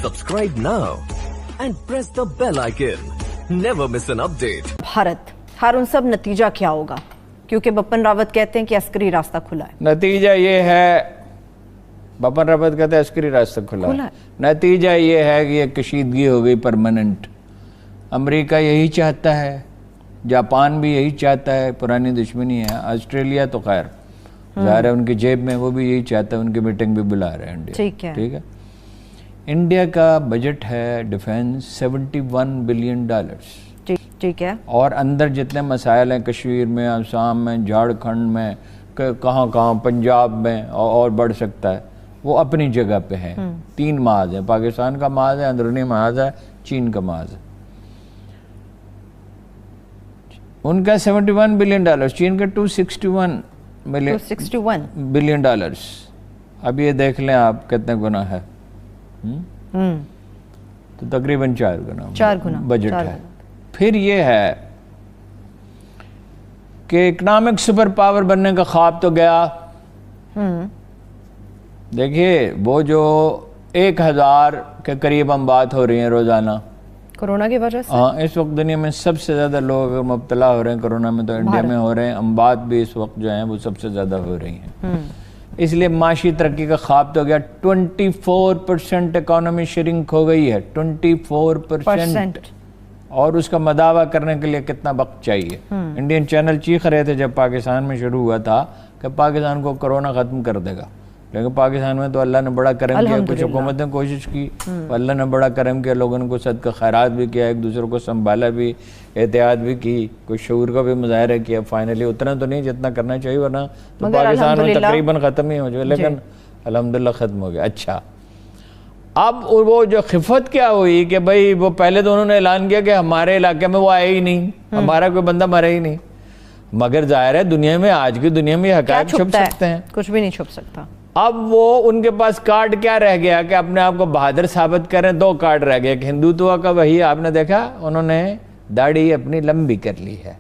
Subscribe now and press the bell icon. Never miss an update. Bharat हार उन सब नतीजा क्या होगा, क्योंकि बपन रावत कहते हैं कि अस्करी रास्ता खुला है। नतीजा ये है, बपन रावत कहते हैं अस्करी रास्ता खुला है। नतीजा ये है कि ये कशीदगी हो गई परमानेंट। अमेरिका यही चाहता है, जापान भी यही चाहता है, पुरानी दुश्मनी है। ऑस्ट्रेलिया तो खैर ज़ाहिर है उनकी जेब में, वो भी यही चाहता है, उनकी मीटिंग भी बुला रहे हैं इंडिया। ठीक है। इंडिया का बजट है डिफेंस $71 बिलियन। ठीक है। और अंदर जितने मसाइल हैं कश्मीर में, आसाम में, झारखंड में, कहाँ पंजाब में और बढ़ सकता है, वो अपनी जगह पे है। 3 महाज है, पाकिस्तान का महाज है, अंदरूनी महाज है, चीन का महाज है। उनका $71 बिलियन, चीन का $261 बिलियन। अब ये देख लें आप कितने गुना है। तो तकरीबन 4 गुना बजट है। फिर ये है कि इकोनॉमिक सुपर पावर बनने का ख्वाब तो गया। देखिए वो जो 1000 के करीब हम बात हो रही है रोजाना कोरोना की वजह से। हाँ, इस वक्त दुनिया में सबसे ज़्यादा लोग अगर मुब्तला हो रहे हैं कोरोना में तो इंडिया में हो रहे हैं। अम्बात भी इस वक्त जो हैं वो सबसे ज़्यादा हो रही हैं। इसलिए माशी तरक्की का ख्वाब तो गया। 24% इकोनॉमी श्रिंक हो गई है, 24%। और उसका मदावा करने के लिए कितना वक्त चाहिए। इंडियन चैनल चीख रहे थे जब पाकिस्तान में शुरू हुआ था कि पाकिस्तान को कोरोना ख़त्म कर देगा, लेकिन पाकिस्तान में तो अल्लाह ने बड़ा करम किया। कुछ हुकूमत ने कोशिश की, अल्लाह ने बड़ा करम किया, लोगों ने सदका खैरात भी किया, एक दूसरे को संभाला भी, एहतियात भी की, कुछ शऊर का भी मुजाहरा किया। फाइनली उतना तो नहीं जितना करना चाहिए, वरना तो पाकिस्तान में तकरीबन ख़त्म ही हो जाए, लेकिन अल्हम्दुलिल्लाह ख़त्म हो गया। अच्छा, अब वो जो खिफत क्या हुई कि भाई वो पहले तो उन्होंने ऐलान किया कि हमारे इलाके में वो आए ही नहीं, हमारा कोई बंदा मरा ही नहीं। मगर जाहिर है दुनिया में, आज की दुनिया में हक़ाइक़ छुप सकते हैं, कुछ भी नहीं छुप सकता। अब वो उनके पास कार्ड क्या रह गया कि अपने आप को बहादुर साबित करें। 2 कार्ड रह गए। हिंदुत्व का वही आपने देखा, उन्होंने दाढ़ी अपनी लंबी कर ली है,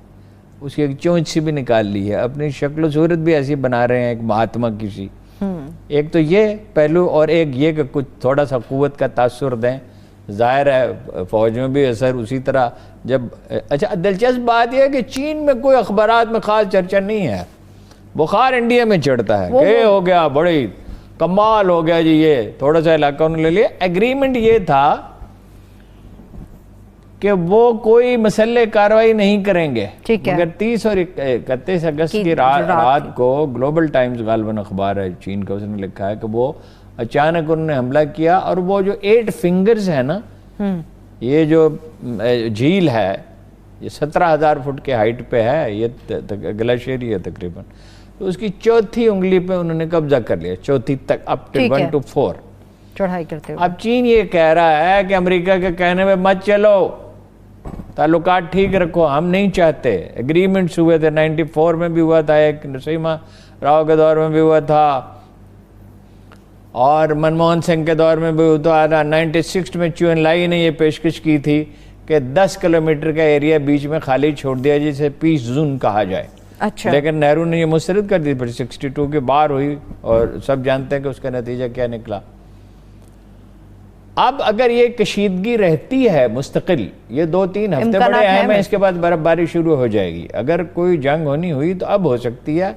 उसकी एक चोंच सी भी निकाल ली है, अपनी शक्ल सूरत भी ऐसी बना रहे हैं एक महात्मा किसी। एक तो ये पहलू, और एक ये कि कुछ थोड़ा सा कुव्वत का तासुर दें। जाहिर है फौज में भी असर उसी तरह। जब अच्छा, दिलचस्प बात यह है कि चीन में कोई अखबारात में खास चर्चा नहीं है, बुखार इंडिया में चढ़ता है कि हो गया, बड़ी कमाल हो गया जी, ये थोड़ा सा इलाका उन्होंने ले लिया। एग्रीमेंट ये था कि वो कोई मसले कार्रवाई नहीं करेंगे, मगर 30 और 31 अगस्त की रात को ग्लोबल टाइम्स गालबन अखबार है चीन का, उसने लिखा है कि वो अचानक उन्होंने हमला किया। और वो जो 8 फिंगर्स है ना, ये जो झील है, ये 17,000 फुट के हाइट पे है, ये ग्लेशियर ही है तकरीबन, तो उसकी 4थी उंगली पे उन्होंने कब्जा कर लिया, 4थी तक, अप टू 1 to 4 चढ़ाई करते हुए। अब चीन ये कह रहा है कि अमेरिका के कहने में मत चलो, ताल्लुकात ठीक रखो, हम नहीं चाहते। एग्रीमेंट्स हुए थे, 94 में भी हुआ था, एक नरसिम्हा राव के दौर में भी हुआ था, और मनमोहन सिंह के दौर में भी हुआ था। 96 में चुन लाई ने ये पेशकश की थी कि 10 किलोमीटर का एरिया बीच में खाली छोड़ दिया जिसे पीस जोन कहा जाए। अच्छा। लेकिन नेहरू ने ये मुस्तरद कर दी, फिर 62 के बार हुई, और सब जानते हैं कि उसका नतीजा क्या निकला। अब अगर ये कशीदगी रहती है मुस्तकिल, ये 2-3 हफ्ते बड़े अहम हैं, इसके बाद बर्फबारी शुरू हो जाएगी। अगर कोई जंग होनी हुई तो अब हो सकती है,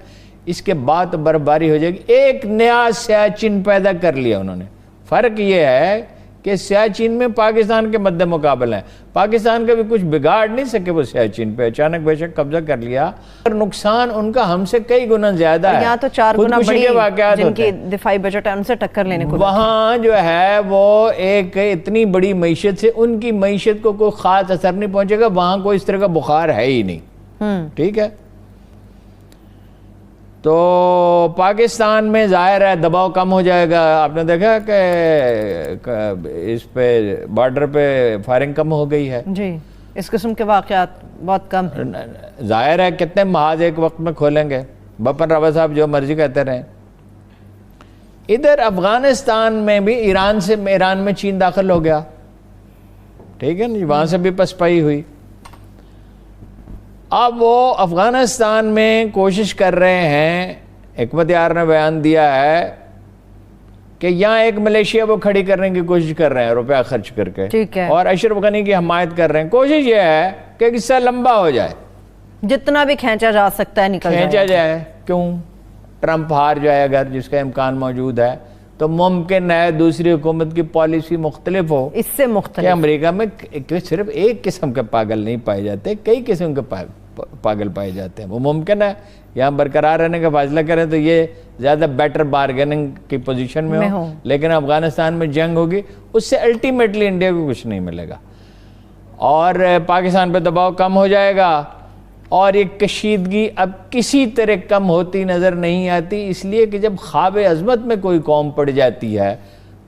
इसके बाद तो बर्फबारी हो जाएगी। एक नया सियाचिन पैदा कर लिया उन्होंने। फ़र्क ये है कि सियाचिन में पाकिस्तान के मद्दे मुकाबले हैं, पाकिस्तान का भी कुछ बिगाड़ नहीं सके वो सियाचिन पे, अचानक बेशक कब्जा कर लिया, और नुकसान उनका हमसे कई गुना ज्यादा है। यहाँ तो 4 गुना बड़ी जिनकी दिफाई बजट है उनसे टक्कर लेने को। वहाँ जो है वो एक इतनी बड़ी मईशत से उनकी मईशत को कोई खास असर नहीं पहुंचेगा। वहाँ कोई इस तरह का बुखार है ही नहीं। ठीक है, तो पाकिस्तान में जाहिर है दबाव कम हो जाएगा। आपने देखा कि इस पे बॉर्डर पे फायरिंग कम हो गई है जी, इस किस्म के वाक़यात बहुत कम है। जाहिर है कितने महाज एक वक्त में खोलेंगे, बपन रावत साहब जो मर्जी कहते रहें। इधर अफगानिस्तान में भी ईरान में चीन दाखिल हो गया, ठीक है ना, वहाँ से भी पसपाई हुई। अब वो अफगानिस्तान में कोशिश कर रहे हैं, हिकमत यार ने बयान दिया है کہ یہاں ایک ملیشیا وہ کھڑی کرنے کی کوشش کر رہے ہیں روپیہ خرچ کر کے, ٹھیک ہے, اور اشرف غنی کی حمایت کر رہے ہیں. کوشش یہ ہے کہ قصہ لمبا ہو جائے, جتنا بھی کھینچا جا سکتا ہے نکل کھینچا جائے. کیوں؟ ٹرمپ ہار جائے اگر, جس کا امکان موجود ہے, تو ممکن ہے دوسری حکومت کی پالیسی مختلف ہو اس سے مختلف. کہ امریکہ میں صرف ایک قسم کے پاگل نہیں پائے جاتے, کئی قسم کے پاگل پائے جاتے ہیں. وہ ممکن ہے یہاں برقرار رہنے کا فیصلہ کریں تو یہ زیادہ بیٹر بارگیننگ کی پوزیشن میں ہو, لیکن افغانستان میں جنگ ہوگی, اس سے الٹیمیٹلی انڈیا کو کچھ نہیں ملے گا, اور پاکستان پہ دباؤ کم ہو جائے گا, اور یہ کشیدگی اب کسی طرح کم ہوتی نظر نہیں آتی. اس لیے کہ جب خواب عظمت میں کوئی قوم پڑ جاتی ہے,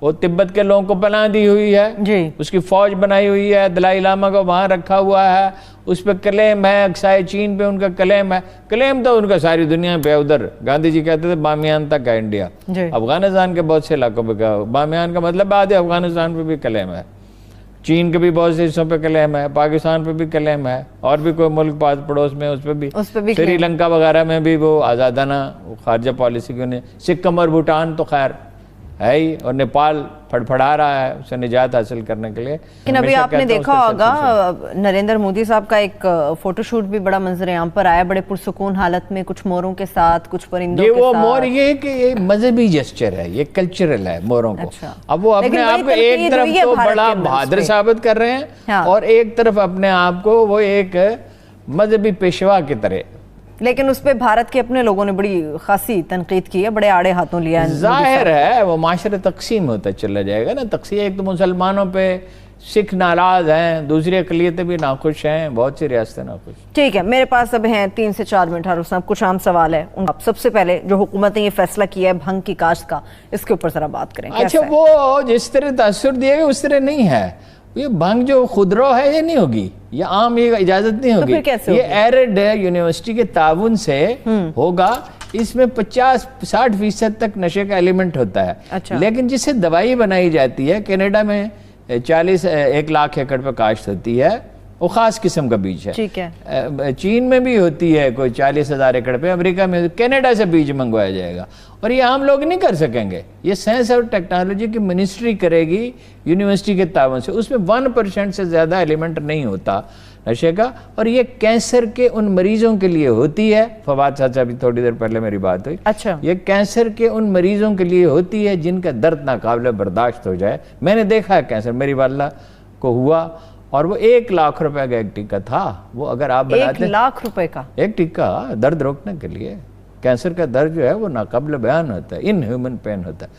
وہ تبت کے لوگوں کو پناہ دی ہوئی ہے, جی, اس کی فوج بنائی ہوئی ہے, دلائی لاما کو وہاں رکھا ہوا ہے, اس پہ کلیم ہے, اقصائے چین پہ ان کا کلیم ہے. کلیم تو ان کا ساری دنیا پہ, ادھر گاندھی جی کہتے تھے بامیان تک ہے انڈیا, افغانستان کے بہت سے علاقوں پہ کہا بامیان کا مطلب آدھے افغانستان پہ بھی کلیم ہے, چین کے بھی بہت سے حصوں پہ کلیم ہے, پاکستان پہ بھی کلیم ہے, اور بھی کوئی ملک پاس پڑوس میں اس پہ بھی, سری لنکا وغیرہ میں بھی وہ آزادانہ خارجہ پالیسی کی انہیں. سکم اور بھوٹان تو خیر ہے ہی, اور نیپال پھڑپھڑا رہا ہے اسے نجات حاصل کرنے کے لیے. لیکن ابھی آپ نے دیکھا ہوگا نریندر مودی صاحب کا ایک فوٹو شوٹ بھی بڑا منظر عام پر آیا, بڑے پرسکون حالت میں, کچھ موروں کے ساتھ, کچھ پرندوں کے ساتھ. یہ وہ مور, یہ کہ یہ مذہبی جسچر ہے, یہ کلچرل ہے موروں کو. اب وہ اپنے آپ کو ایک طرف تو بڑا بہادر ثابت کر رہے ہیں, اور ایک طرف اپنے آپ کو وہ ایک مذہبی پیشوا کی طرح. لیکن اس پہ بھارت کے اپنے لوگوں نے بڑی خاصی تنقید کی ہے, بڑے آڑے ہاتھوں لیا ہے. ظاہر ہے وہ معاشرہ تقسیم ہوتا چلا جائے گا نا. تقسیم, ایک تو مسلمانوں پہ سکھ ناراض ہیں, دوسری اقلیتیں بھی ناخوش ہیں, بہت سی ریاستیں ناخوش. ٹھیک ہے, میرے پاس اب ہیں 3 سے 4 منٹ. حارث صاحب, کچھ عام سوال ہے. سب سے پہلے جو حکومت نے یہ فیصلہ کیا ہے بھنگ کی کاشت کا, اس کے اوپر ذرا بات کریں. اچھا, وہ جس طرح تاثر دیا گیا اس طرح نہیں ہے. یہ بھنگ جو خودرو ہے یہ نہیں ہوگی, یہ عام یہ اجازت نہیں ہوگی. یہ ایرڈ یونیورسٹی کے تعاون سے ہوگا. اس میں 50-60% تک نشے کا ایلیمنٹ ہوتا ہے. لیکن جس سے دوائی بنائی جاتی ہے, کینیڈا میں 1 لاکھ ایکڑ پہ کاشت ہوتی ہے, وہ خاص قسم کا بیج ہے. ٹھیک ہے, چین میں بھی ہوتی ہے کوئی 40,000 ایکڑ پہ, امریکہ میں, کینیڈا سے بیج منگوایا جائے گا, اور یہ عام لوگ نہیں کر سکیں گے. یہ سائنس اور ٹیکنالوجی کی منسٹری کرے گی یونیورسٹی کے تعاون سے. اس میں 1% سے زیادہ ایلیمنٹ نہیں ہوتا نشے کا, اور یہ کینسر کے ان مریضوں کے لیے ہوتی ہے. فواد صاحب سے ابھی تھوڑی دیر پہلے میری بات ہوئی. اچھا, یہ کینسر کے ان مریضوں کے لیے ہوتی ہے جن کا درد ناقابل برداشت ہو جائے. میں نے دیکھا ہے کینسر, میری والدہ کو ہوا, اور وہ 1 لاکھ روپے کا ایک ٹیکہ تھا. وہ اگر آپ بناتے 1 لاکھ روپے کا ایک ٹیکہ درد روکنے کے لیے. کینسر کا درد جو ہے وہ ناقابل بیان ہوتا ہے, ان ہیومن پین ہوتا ہے.